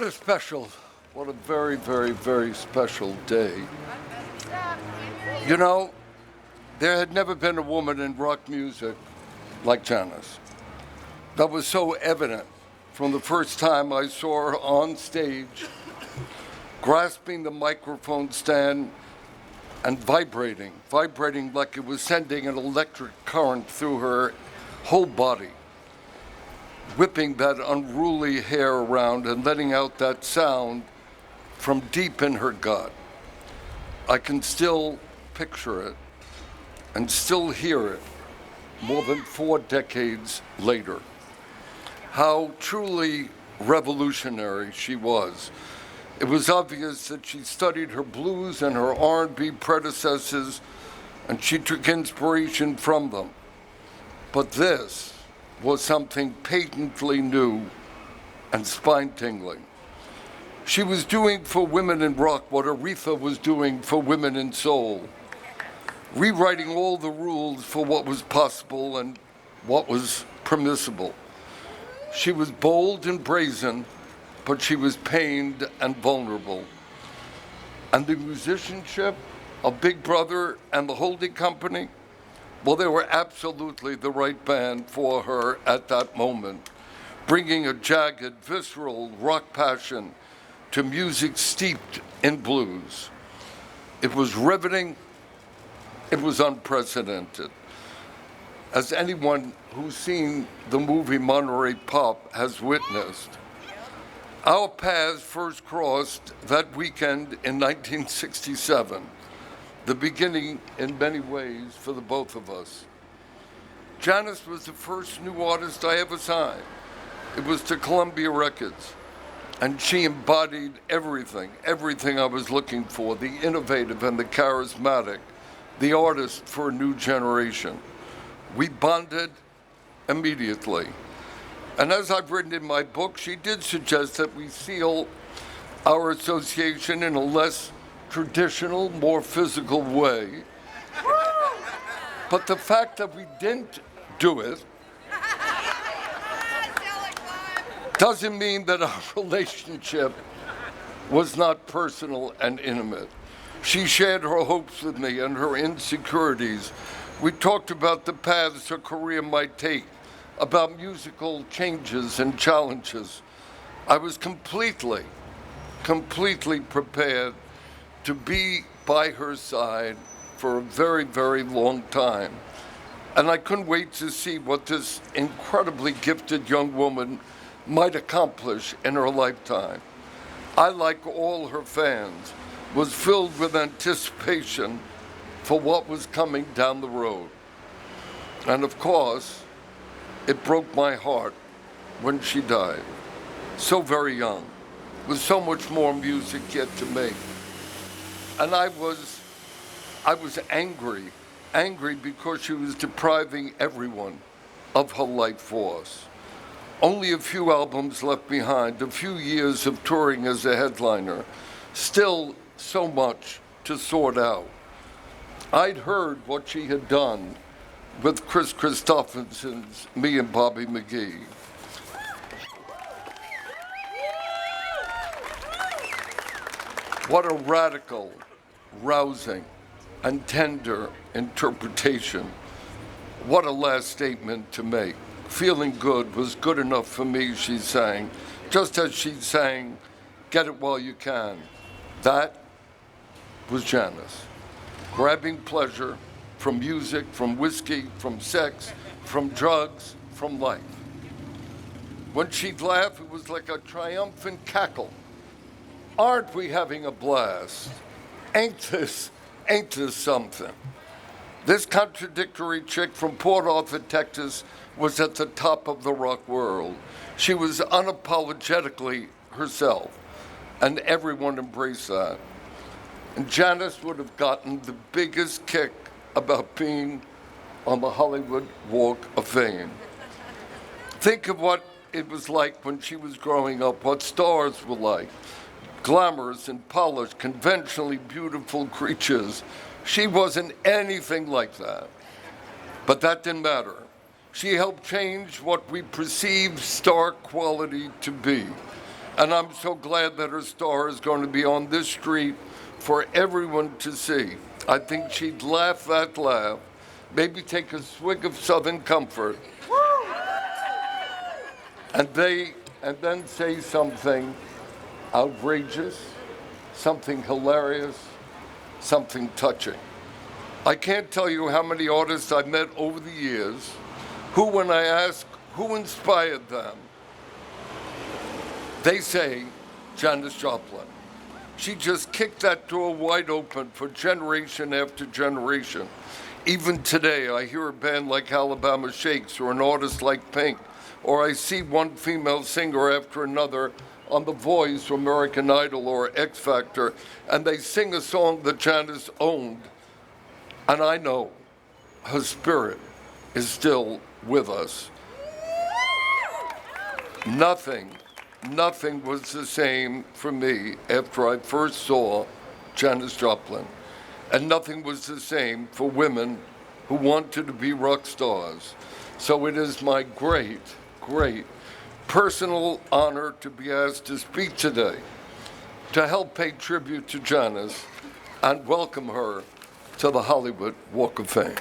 What a very, very, very special day. You know, there had never been a woman in rock music like Janis. That was so evident from the first time I saw her on stage, grasping the microphone stand and vibrating like it was sending an electric current through her whole body, whipping that unruly hair around and letting out that sound from deep in her gut. I can still picture it and still hear it more than 4 decades later. How truly revolutionary she was. It was obvious that she studied her blues and her R&B predecessors, and she took inspiration from them. But this was something patently new and spine-tingling. She was doing for women in rock what Aretha was doing for women in soul, rewriting all the rules for what was possible and what was permissible. She was bold and brazen, but she was pained and vulnerable. And the musicianship of Big Brother and the holding company, well, they were absolutely the right band for her at that moment, bringing a jagged, visceral rock passion to music steeped in blues. It was riveting. It was unprecedented. As anyone who's seen the movie Monterey Pop has witnessed, our paths first crossed that weekend in 1967, the beginning in many ways for the both of us. Janis was the first new artist I ever signed. It was to Columbia Records, and she embodied everything I was looking for, the innovative and the charismatic, the artist for a new generation. We bonded immediately. And as I've written in my book, she did suggest that we seal our association in a less traditional, more physical way. But the fact that we didn't do it doesn't mean that our relationship was not personal and intimate. She shared her hopes with me and her insecurities. We talked about the paths her career might take, about musical changes and challenges. I was completely prepared to be by her side for a very, very long time. And I couldn't wait to see what this incredibly gifted young woman might accomplish in her lifetime. I, like all her fans, was filled with anticipation for what was coming down the road. And of course, it broke my heart when she died, so very young, with so much more music yet to make. And I was angry because she was depriving everyone of her life force. Only a few albums left behind, a few years of touring as a headliner, still so much to sort out. I'd heard what she had done with Chris Christopherson's Me and Bobby McGee. What a radical, rousing, and tender interpretation. What a last statement to make. Feeling good was good enough for me, she sang, just as she sang, get it while you can. That was Janis, grabbing pleasure from music, from whiskey, from sex, from drugs, from life. When she'd laugh, it was like a triumphant cackle. Aren't we having a blast? Ain't this something? This contradictory chick from Port Arthur, Texas, was at the top of the rock world. She was unapologetically herself, and everyone embraced that. And Janis would have gotten the biggest kick about being on the Hollywood Walk of Fame. Think of what it was like when she was growing up, what stars were like. Glamorous and polished, conventionally beautiful creatures. She wasn't anything like that. But that didn't matter. She helped change what we perceive star quality to be. And I'm so glad that her star is going to be on this street for everyone to see. I think she'd laugh that laugh, maybe take a swig of Southern Comfort, and then say something outrageous, something hilarious, something touching. I can't tell you how many artists I've met over the years who, when I ask who inspired them, they say Janis Joplin. She just kicked that door wide open for generation after generation. Even today, I hear a band like Alabama Shakes or an artist like Pink, or I see one female singer after another on The Voice or American Idol or X Factor, and they sing a song that Janis owned, and I know her spirit is still with us. Nothing was the same for me after I first saw Janis Joplin. And nothing was the same for women who wanted to be rock stars. So it is my great personal honor to be asked to speak today to help pay tribute to Janis and welcome her to the Hollywood Walk of Fame.